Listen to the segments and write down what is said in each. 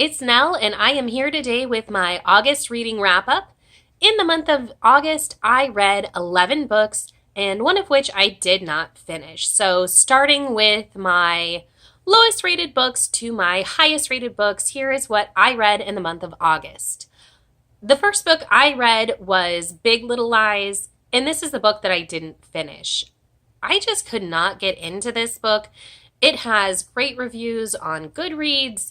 It's Nell, and I am here today with my August reading wrap up. In the month of August, I read 11 books, and one of which I did not finish. So, starting with my lowest rated books to my highest rated books, here is what I read in the month of August. The first book I read was Big Little Lies, and this is the book that I didn't finish. I just could not get into this book. It has great reviews on Goodreads.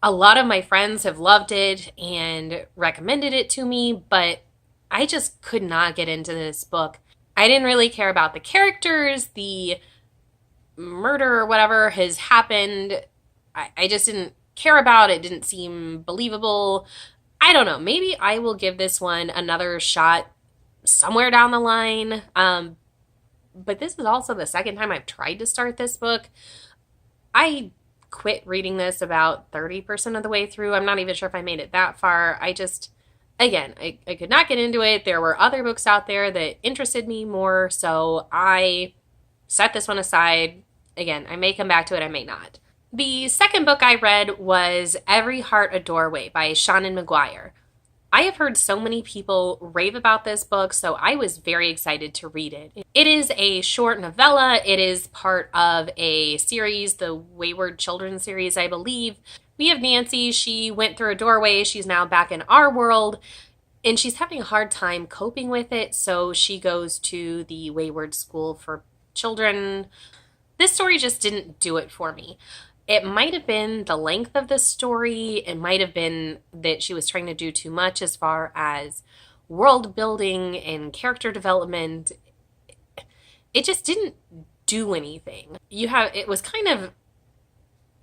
A lot of my friends have loved it and recommended it to me, but I just could not get into this book. I didn't really care about the characters, the murder or whatever has happened. I just didn't care about it. It didn't seem believable. I don't know. Maybe I will give this one another shot somewhere down the line. But this is also the second time I've tried to start this book. I quit reading this about 30% of the way through. I'm not even sure if I made it that far. I could not get into it. There were other books out there that interested me more, so I set this one aside. Again, I may come back to it, I may not. The second book I read was Every Heart a Doorway by Seanan McGuire. I have heard so many people rave about this book, so I was very excited to read it. It is a short novella. It is part of a series, the Wayward Children series, I believe. We have Nancy. She went through a doorway. She's now back in our world, and she's having a hard time coping with it, so she goes to the Wayward School for Children. This story just didn't do it for me. It might have been the length of the story. It might have been that she was trying to do too much as far as world building and character development. It just didn't do anything. It was kind of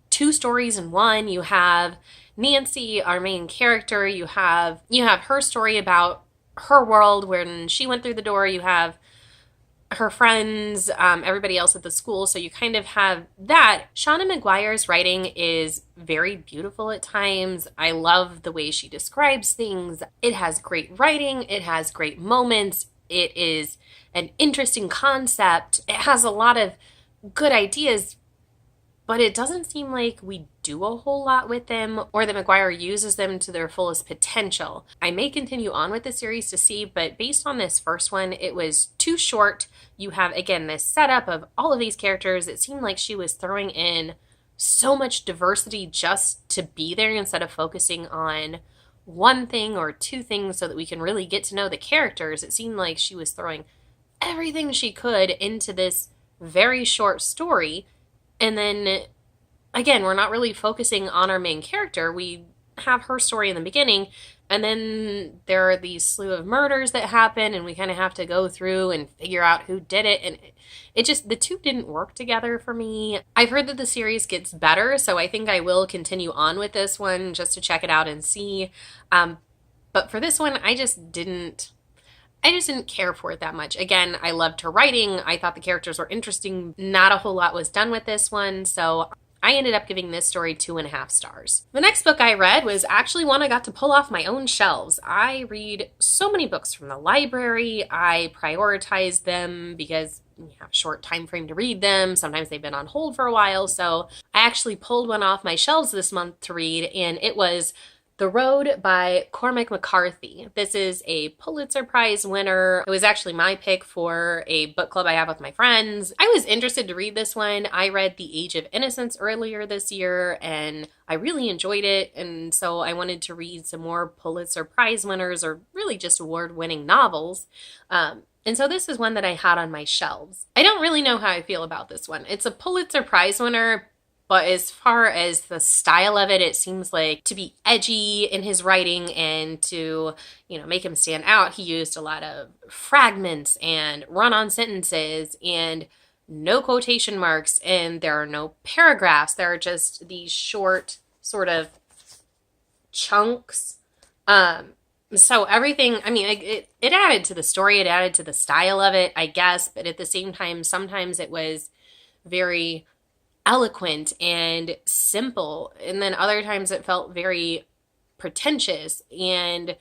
two stories in one. You have Nancy, our main character. You have her story about her world when she went through the door. You have her friends, everybody else at the school, so you kind of have that. Seanan McGuire's writing is very beautiful at times. I love the way she describes things. It has great writing. It has great moments. It is an interesting concept. It has a lot of good ideas, but it doesn't seem like we do a whole lot with them or that McGuire uses them to their fullest potential. I may continue on with the series to see, but based on this first one, it was too short. You have, again, this setup of all of these characters. It seemed like she was throwing in so much diversity just to be there instead of focusing on one thing or two things so that we can really get to know the characters. It seemed like she was throwing everything she could into this very short story. And then, again, we're not really focusing on our main character. We have her story in the beginning, and then there are these slew of murders that happen, and we kind of have to go through and figure out who did it, and the two didn't work together for me. I've heard that the series gets better, so I think I will continue on with this one just to check it out and see. But for this one, I just didn't care for it that much. Again, I loved her writing. I thought the characters were interesting. Not a whole lot was done with this one, so I ended up giving this story 2.5 stars. The next book I read was actually one I got to pull off my own shelves. I read so many books from the library. I prioritize them because you have a short time frame to read them. Sometimes they've been on hold for a while, so I actually pulled one off my shelves this month to read, and it was The Road by Cormac McCarthy. This is a Pulitzer Prize winner. It was actually my pick for a book club I have with my friends. I was interested to read this one. I read The Age of Innocence earlier this year, and I really enjoyed it, and so I wanted to read some more Pulitzer Prize winners, or really just award-winning novels. And so this is one that I had on my shelves. I don't really know how I feel about this one. It's a Pulitzer Prize winner, but as far as the style of it, it seems like to be edgy in his writing and to, make him stand out, he used a lot of fragments and run-on sentences and no quotation marks, and there are no paragraphs. There are just these short sort of chunks. So everything, it added to the story, it added to the style of it, I guess, but at the same time, sometimes it was very eloquent and simple, and then other times it felt very pretentious and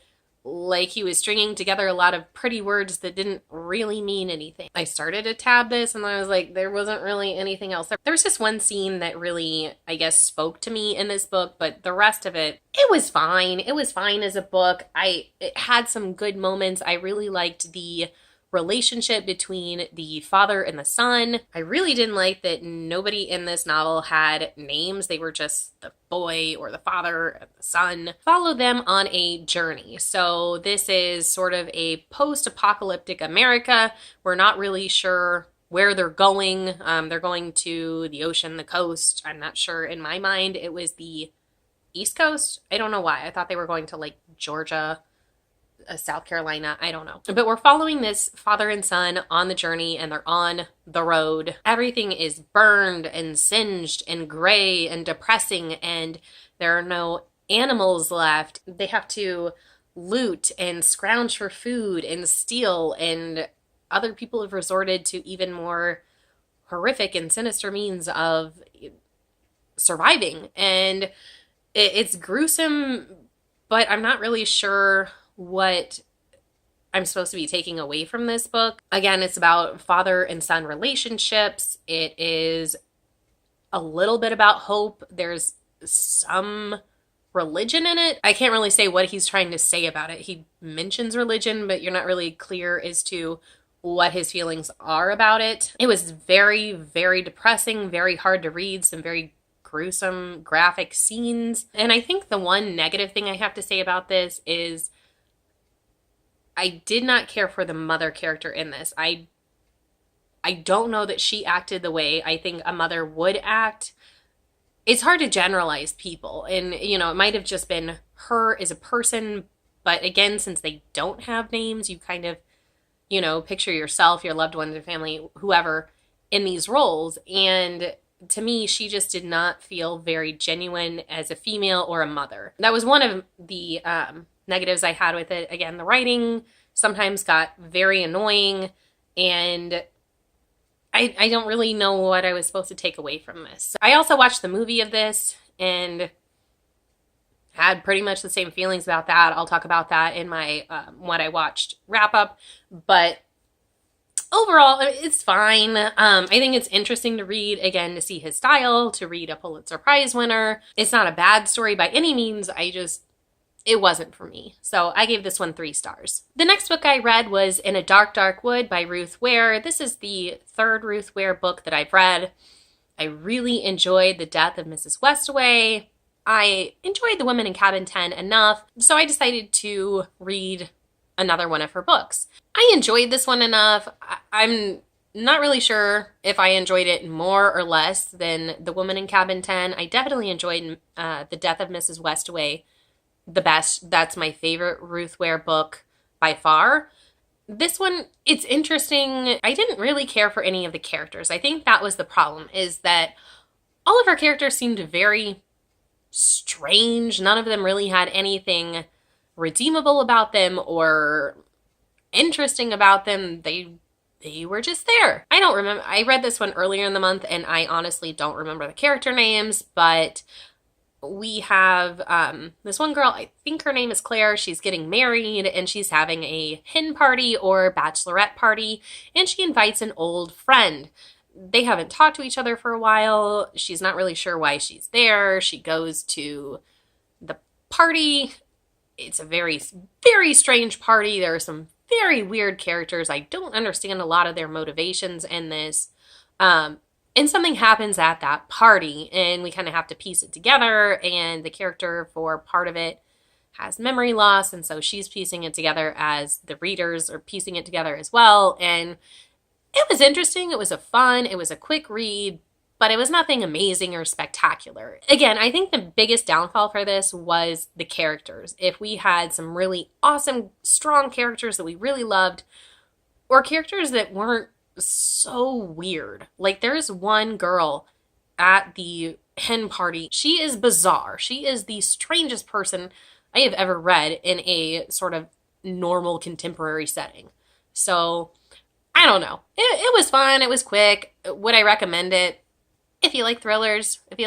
like he was stringing together a lot of pretty words that didn't really mean anything. I started to tab this and I was like, there wasn't really anything else. There was just one scene that really, I guess, spoke to me in this book, but the rest of it, it was fine. It was fine as a book. It had some good moments. I really liked the relationship between the father and the son. I really didn't like that nobody in this novel had names. They were just the boy or the father and the son. Follow them on a journey. So this is sort of a post-apocalyptic America. We're not really sure where they're going. They're going to the ocean, the coast. I'm not sure. In my mind, it was the East Coast. I don't know why. I thought they were going to like Georgia, South Carolina, I don't know. But we're following this father and son on the journey, and they're on the road. Everything is burned and singed and gray and depressing, and there are no animals left. They have to loot and scrounge for food and steal, and other people have resorted to even more horrific and sinister means of surviving. And it's gruesome, but I'm not really sure what I'm supposed to be taking away from this book. Again, it's about father and son relationships. It is a little bit about hope. There's some religion in it. I can't really say what he's trying to say about it. He mentions religion, but you're not really clear as to what his feelings are about it. It was very, very depressing, very hard to read, some very gruesome, graphic scenes. And I think the one negative thing I have to say about this is I did not care for the mother character in this. I don't know that she acted the way I think a mother would act. It's hard to generalize people. And, it might have just been her as a person. But again, since they don't have names, you kind of, picture yourself, your loved ones, your family, whoever in these roles. And to me, she just did not feel very genuine as a female or a mother. That was one of the negatives I had with it. Again, the writing sometimes got very annoying, and I don't really know what I was supposed to take away from this. I also watched the movie of this and had pretty much the same feelings about that. I'll talk about that in my what I watched wrap up, but overall, it's fine. I think it's interesting to read, again, to see his style, to read a Pulitzer Prize winner. It's not a bad story by any means. It wasn't for me. So I gave this one 3 stars. The next book I read was In a Dark, Dark Wood by Ruth Ware. This is the 3rd Ruth Ware book that I've read. I really enjoyed The Death of Mrs. Westaway. I enjoyed The Woman in Cabin 10 enough, so I decided to read another one of her books. I enjoyed this one enough. I'm not really sure if I enjoyed it more or less than The Woman in Cabin 10. I definitely enjoyed The Death of Mrs. Westaway the best. That's my favorite Ruth Ware book by far. This one, it's interesting. I didn't really care for any of the characters. I think that was the problem, is that all of her characters seemed very strange. None of them really had anything redeemable about them or interesting about them. They were just there. I don't remember. I read this one earlier in the month, and I honestly don't remember the character names, but we have this one girl, I think her name is Claire. She's getting married, and she's having a hen party or bachelorette party, and she invites an old friend. They haven't talked to each other for a while. She's not really sure why she's there. She goes to the party. It's a very, very strange party. There are some very weird characters. I don't understand a lot of their motivations in this. And something happens at that party, and we kind of have to piece it together, and the character for part of it has memory loss, and so she's piecing it together as the readers are piecing it together as well. And it was interesting. It was it was a quick read, but it was nothing amazing or spectacular. Again, I think the biggest downfall for this was the characters. If we had some really awesome, strong characters that we really loved, or characters that weren't so weird. Like, there's one girl at the hen party. She is bizarre. She is the strangest person I have ever read in a sort of normal contemporary setting. So, I don't know. It was fun. It was quick. Would I recommend it? If you like thrillers, if you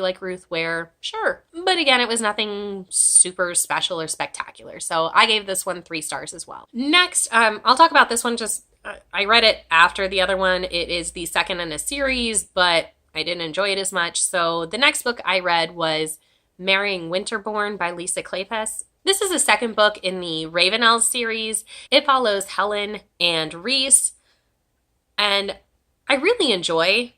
like Ruth Ware, sure. But again, it was nothing super special or spectacular. So I gave this one 3 stars as well. Next, I'll talk about this one just, I read it after the other one. It is the second in a series, but I didn't enjoy it as much. So the next book I read was Marrying Winterborne by Lisa Kleypas. This is the second book in the Ravenel series. It follows Helen and Rhys, and I really enjoy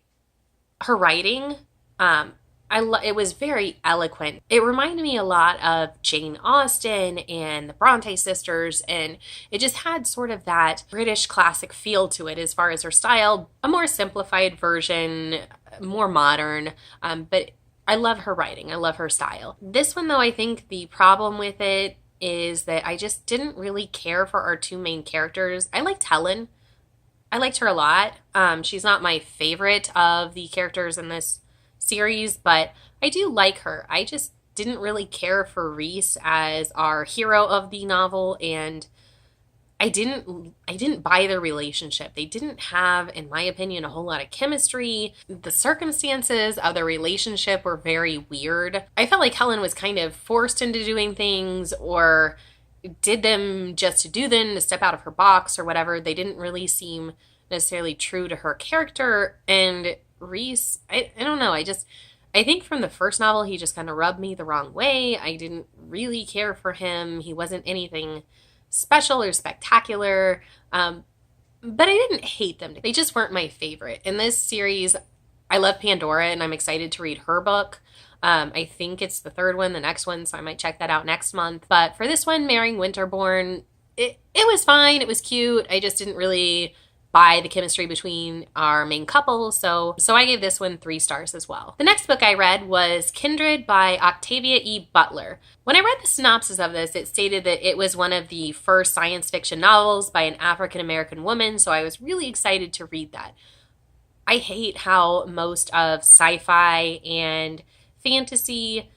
her writing. It was very eloquent. It reminded me a lot of Jane Austen and the Bronte sisters, and it just had sort of that British classic feel to it as far as her style. A more simplified version, more modern, but I love her writing. I love her style. This one, though, I think the problem with it is that I just didn't really care for our 2 main characters. I liked Helen. I liked her a lot. She's not my favorite of the characters in this series, but I do like her. I just didn't really care for Rhys as our hero of the novel, and I didn't buy their relationship. They didn't have, in my opinion, a whole lot of chemistry. The circumstances of their relationship were very weird. I felt like Helen was kind of forced into doing things, or did them just to do them, to step out of her box or whatever. They didn't really seem necessarily true to her character. And Rhys, I don't know. I think from the first novel, he just kind of rubbed me the wrong way. I didn't really care for him. He wasn't anything special or spectacular. But I didn't hate them. They just weren't my favorite. In this series, I love Pandora, and I'm excited to read her book. I think it's the 3rd one, the next one, so I might check that out next month. But for this one, Marrying Winterborne, it was fine. It was cute. I just didn't really buy the chemistry between our main couple, so I gave this one 3 stars as well. The next book I read was Kindred by Octavia E. Butler. When I read the synopsis of this, it stated that it was one of the first science fiction novels by an African-American woman, so I was really excited to read that. I hate how most of sci-fi and fantasy,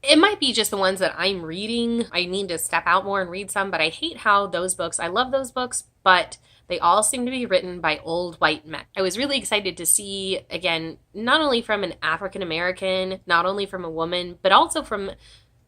it might be just the ones that I'm reading. I need to step out more and read some, but I hate how those books, I love those books, but they all seem to be written by old white men. I was really excited to see, again, not only from an African American, not only from a woman, but also from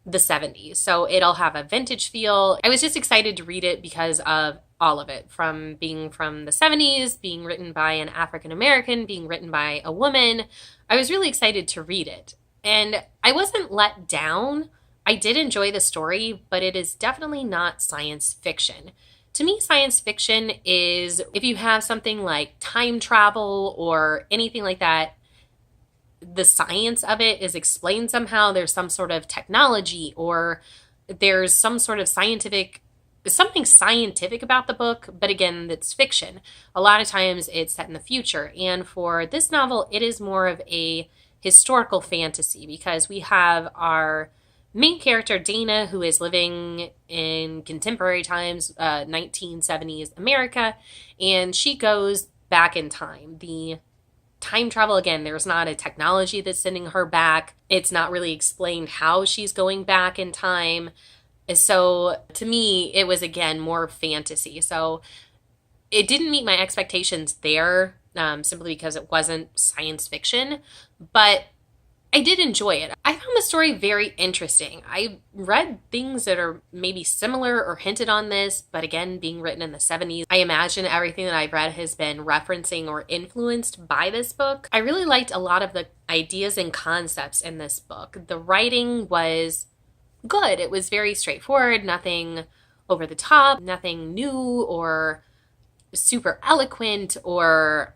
the 70s. So it'll have a vintage feel. I was just excited to read it because of all of it, from being from the 70s, being written by an African American, being written by a woman. I was really excited to read it. And I wasn't let down. I did enjoy the story, but it is definitely not science fiction. To me, science fiction is if you have something like time travel or anything like that, the science of it is explained somehow. There's some sort of technology, or there's some sort of something scientific about the book, but again, that's fiction. A lot of times it's set in the future. And for this novel, it is more of a historical fantasy because we have our main character, Dana, who is living in contemporary times, 1970s America, and she goes back in time. The time travel, again, there's not a technology that's sending her back. It's not really explained how she's going back in time. So to me, it was, again, more fantasy. So it didn't meet my expectations there, simply because it wasn't science fiction, but I did enjoy it. I found the story very interesting. I read things that are maybe similar or hinted on this, but again, being written in the 70s, I imagine everything that I've read has been referencing or influenced by this book. I really liked a lot of the ideas and concepts in this book. The writing was good. It was very straightforward, nothing over the top, nothing new or super eloquent or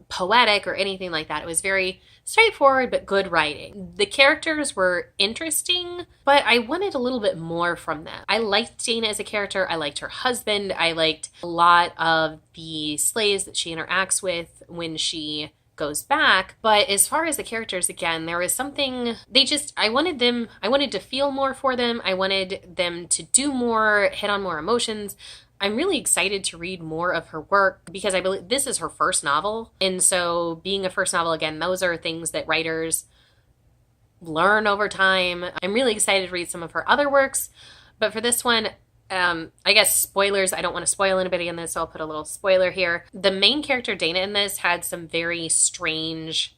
poetic or anything like that. It was very straightforward but good writing. The characters were interesting, but I wanted a little bit more from them. I liked Dana as a character. I liked her husband. I liked a lot of the slaves that she interacts with when she goes back. But as far as the characters, again, there was something, I wanted to feel more for them. I wanted them to do more, hit on more emotions. I'm really excited to read more of her work because I believe this is her first novel. And so being a first novel, again, those are things that writers learn over time. I'm really excited to read some of her other works. But for this one, I guess spoilers. I don't want to spoil anybody in this, so I'll put a little spoiler here. The main character, Dana, in this had some very strange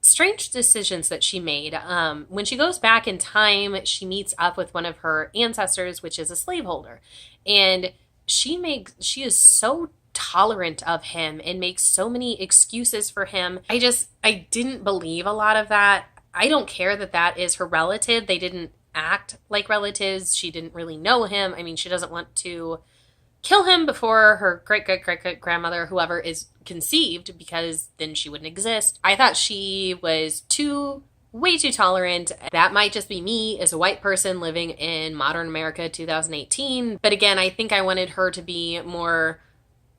decisions that she made. When she goes back in time, she meets up with one of her ancestors, which is a slaveholder. And she is so tolerant of him and makes so many excuses for him. I didn't believe a lot of that. I don't care that that is her relative. They didn't act like relatives. She didn't really know him. I mean, she doesn't want to kill him before her great-great-great-grandmother, whoever, is conceived, because then she wouldn't exist. I thought she was way too tolerant. That might just be me as a white person living in modern America 2018. But again, I think I wanted her to be more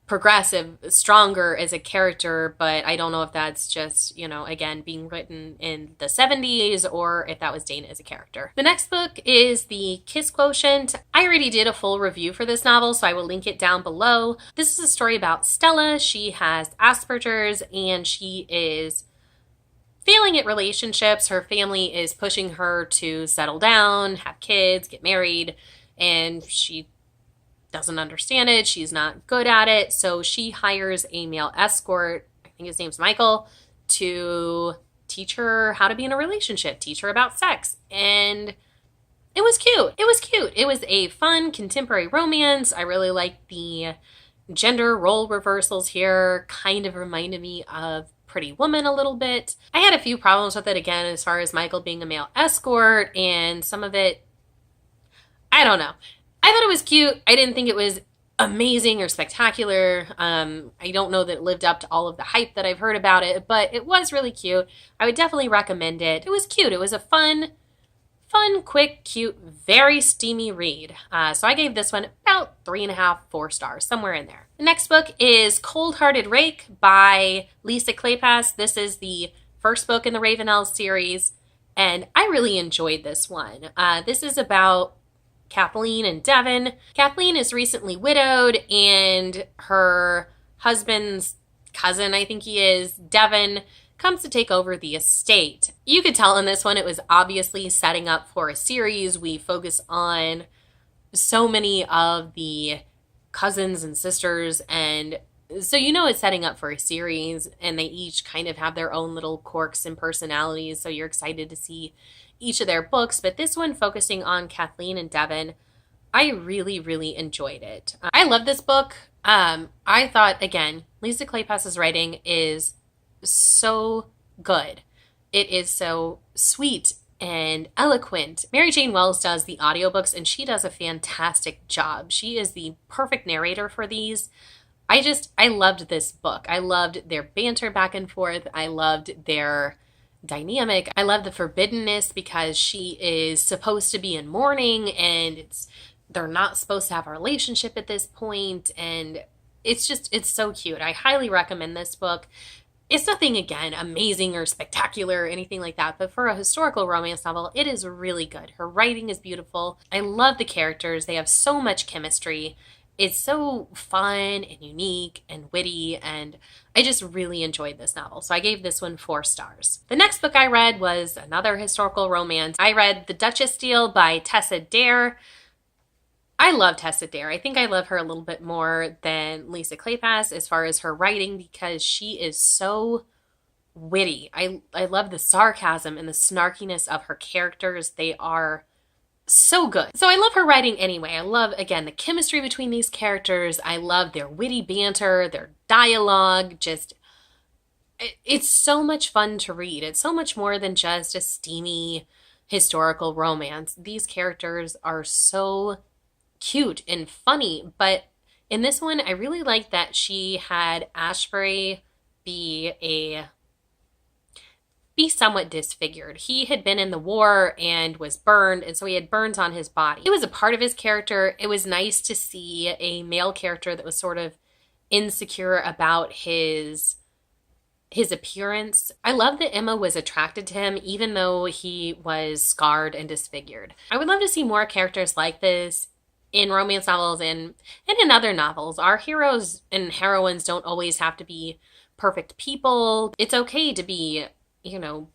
progressive, stronger as a character, but I don't know if that's just, again, being written in the 70s or if that was Dana as a character. The next book is The Kiss Quotient. I already did a full review for this novel, so I will link it down below. This is a story about Stella. She has Asperger's and she is failing at relationships. Her family is pushing her to settle down, have kids, get married, and she doesn't understand it. She's not good at it. So she hires a male escort, I think his name's Michael, to teach her how to be in a relationship, teach her about sex. And it was cute. It was cute. It was a fun contemporary romance. I really liked the gender role reversals here. Kind of reminded me of Pretty Woman a little bit. I had a few problems with it, again, as far as Michael being a male escort, and some of it, I don't know. I thought it was cute. I didn't think it was amazing or spectacular. I don't know that it lived up to all of the hype that I've heard about it, but it was really cute. I would definitely recommend it. It was cute. It was a fun, quick, cute, very steamy read. So I gave this one about 3.5, 4 stars, somewhere in there. The next book is Cold-Hearted Rake by Lisa Kleypas. This is the first book in the Ravenel series, and I really enjoyed this one. This is about Kathleen and Devon. Kathleen is recently widowed, and her husband's cousin, I think he is, Devon, comes to take over the estate. You could tell in this one it was obviously setting up for a series. We focus on so many of the cousins and sisters, and so it's setting up for a series, and they each kind of have their own little quirks and personalities, so you're excited to see each of their books. But this one, focusing on Kathleen and Devon, I really, really enjoyed it. I love this book. I thought, again, Lisa Kleypas's writing is so good. It is so sweet and eloquent. Mary Jane Wells does the audiobooks, and she does a fantastic job. She is the perfect narrator for these. I loved this book. I loved their banter back and forth. I loved their dynamic. I love the forbiddenness, because she is supposed to be in mourning, and they're not supposed to have a relationship at this point, and it's so cute. I highly recommend this book. It's nothing, again, amazing or spectacular or anything like that, but for a historical romance novel, it is really good. Her writing is beautiful. I love the characters. They have so much chemistry. It's so fun and unique and witty, and I just really enjoyed this novel. So I gave this one 4 stars. The next book I read was another historical romance. I read The Duchess Deal by Tessa Dare. I love Tessa Dare. I think I love her a little bit more than Lisa Kleypas as far as her writing, because she is so witty. I love the sarcasm and the snarkiness of her characters. They are so good. So I love her writing anyway. I love, again, the chemistry between these characters. I love their witty banter, their dialogue. It's so much fun to read. It's so much more than just a steamy historical romance. These characters are so cute and funny, but in this one, I really like that she had Ashbury be somewhat disfigured. He had been in the war and was burned, and so he had burns on his body. It was a part of his character. It was nice to see a male character that was sort of insecure about his appearance. I love that Emma was attracted to him even though he was scarred and disfigured. I would love to see more characters like this in romance novels and in other novels. Our heroes and heroines don't always have to be perfect people. It's okay to be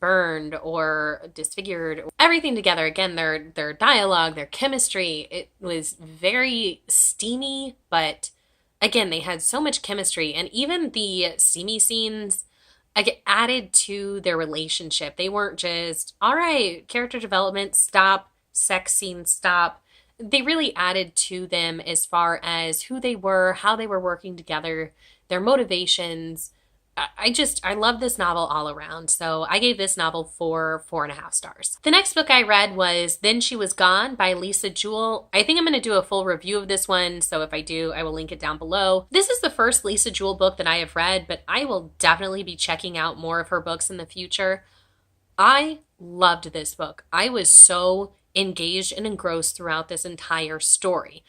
burned or disfigured. Everything together. Again, their dialogue, their chemistry, it was very steamy, but again, they had so much chemistry. And even the steamy scenes added to their relationship. They weren't just, all right, character development, stop, sex scene, stop. They really added to them as far as who they were, how they were working together, their motivations. I love this novel all around. So I gave this novel 4.5 stars. The next book I read was Then She Was Gone by Lisa Jewell. I think I'm going to do a full review of this one. So if I do, I will link it down below. This is the first Lisa Jewell book that I have read, but I will definitely be checking out more of her books in the future. I loved this book. I was so engaged and engrossed throughout this entire story.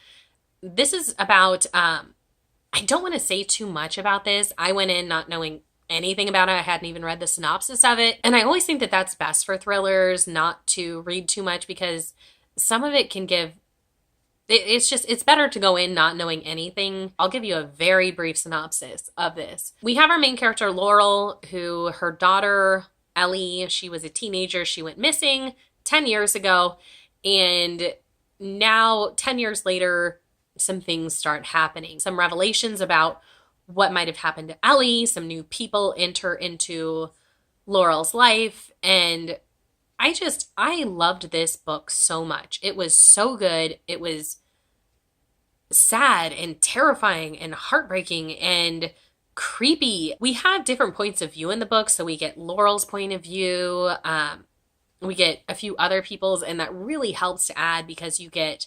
This is about, I don't want to say too much about this. I went in not knowing anything about it. I hadn't even read the synopsis of it. And I always think that that's best for thrillers, not to read too much, because some of it can give, it's better to go in not knowing anything. I'll give you a very brief synopsis of this. We have our main character, Laurel, who her daughter, Ellie, she was a teenager. She went missing 10 years ago. And now, 10 years later, some things start happening. Some revelations about what might have happened to Ellie. Some new people enter into Laurel's life. And I loved this book so much. It was so good. It was sad and terrifying and heartbreaking and creepy. We have different points of view in the book. So we get Laurel's point of view. We get a few other people's, and that really helps to add, because you get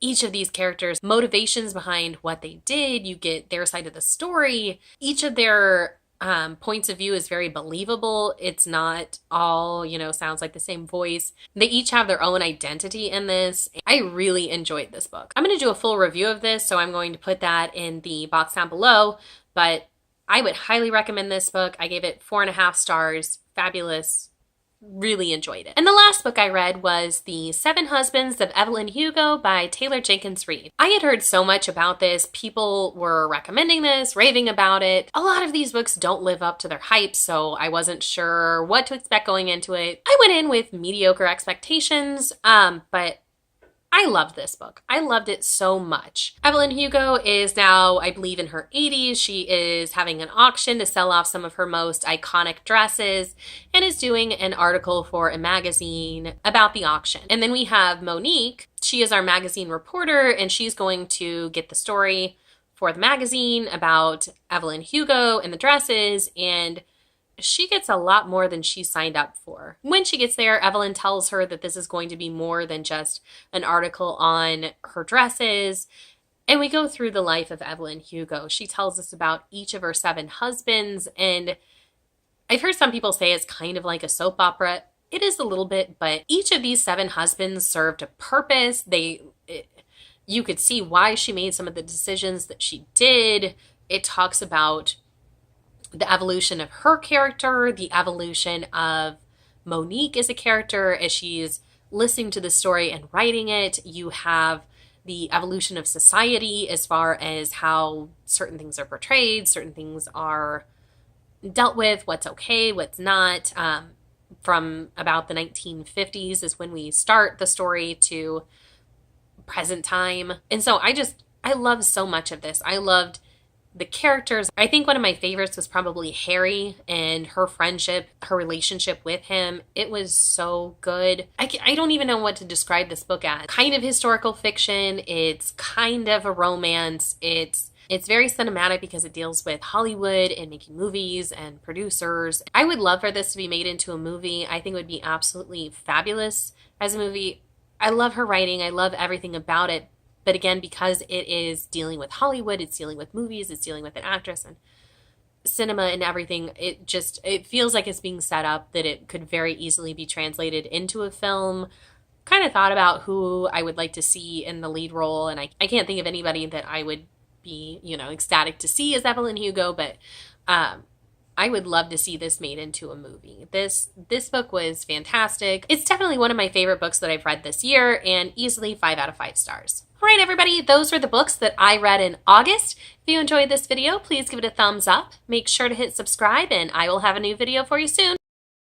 each of these characters' motivations behind what they did. You get their side of the story. Each of their points of view is very believable. It's not all, sounds like the same voice. They each have their own identity in this. I really enjoyed this book. I'm going to do a full review of this, so I'm going to put that in the box down below, but I would highly recommend this book. I gave it 4.5 stars. Fabulous. Really enjoyed it. And the last book I read was The 7 Husbands of Evelyn Hugo by Taylor Jenkins Reid. I had heard so much about this. People were recommending this, raving about it. A lot of these books don't live up to their hype, so I wasn't sure what to expect going into it. I went in with mediocre expectations, but I loved this book. I loved it so much. Evelyn Hugo is now, I believe, in her 80s. She is having an auction to sell off some of her most iconic dresses and is doing an article for a magazine about the auction. And then we have Monique. She is our magazine reporter, and she's going to get the story for the magazine about Evelyn Hugo and the dresses, and she gets a lot more than she signed up for. When she gets there, Evelyn tells her that this is going to be more than just an article on her dresses. And we go through the life of Evelyn Hugo. She tells us about each of her 7 husbands. And I've heard some people say it's kind of like a soap opera. It is a little bit, but each of these 7 husbands served a purpose. You could see why she made some of the decisions that she did. It talks about the evolution of her character, the evolution of Monique as a character as she's listening to the story and writing it. You have the evolution of society as far as how certain things are portrayed, certain things are dealt with, what's okay, what's not. From about the 1950s is when we start the story to present time. And so I loved so much of this. I loved the characters. I think one of my favorites was probably Harry and her friendship, her relationship with him. It was so good. I don't even know what to describe this book as. Kind of historical fiction. It's kind of a romance. It's very cinematic because it deals with Hollywood and making movies and producers. I would love for this to be made into a movie. I think it would be absolutely fabulous as a movie. I love her writing. I love everything about it. But again, because it is dealing with Hollywood, it's dealing with movies, it's dealing with an actress and cinema and everything, it feels like it's being set up that it could very easily be translated into a film. Kind of thought about who I would like to see in the lead role, and I can't think of anybody that I would be, ecstatic to see as Evelyn Hugo, but I would love to see this made into a movie. This book was fantastic. It's definitely one of my favorite books that I've read this year, and easily 5 out of 5 stars. All right, everybody, those were the books that I read in August. If you enjoyed this video, please give it a thumbs up. Make sure to hit subscribe, and I will have a new video for you soon.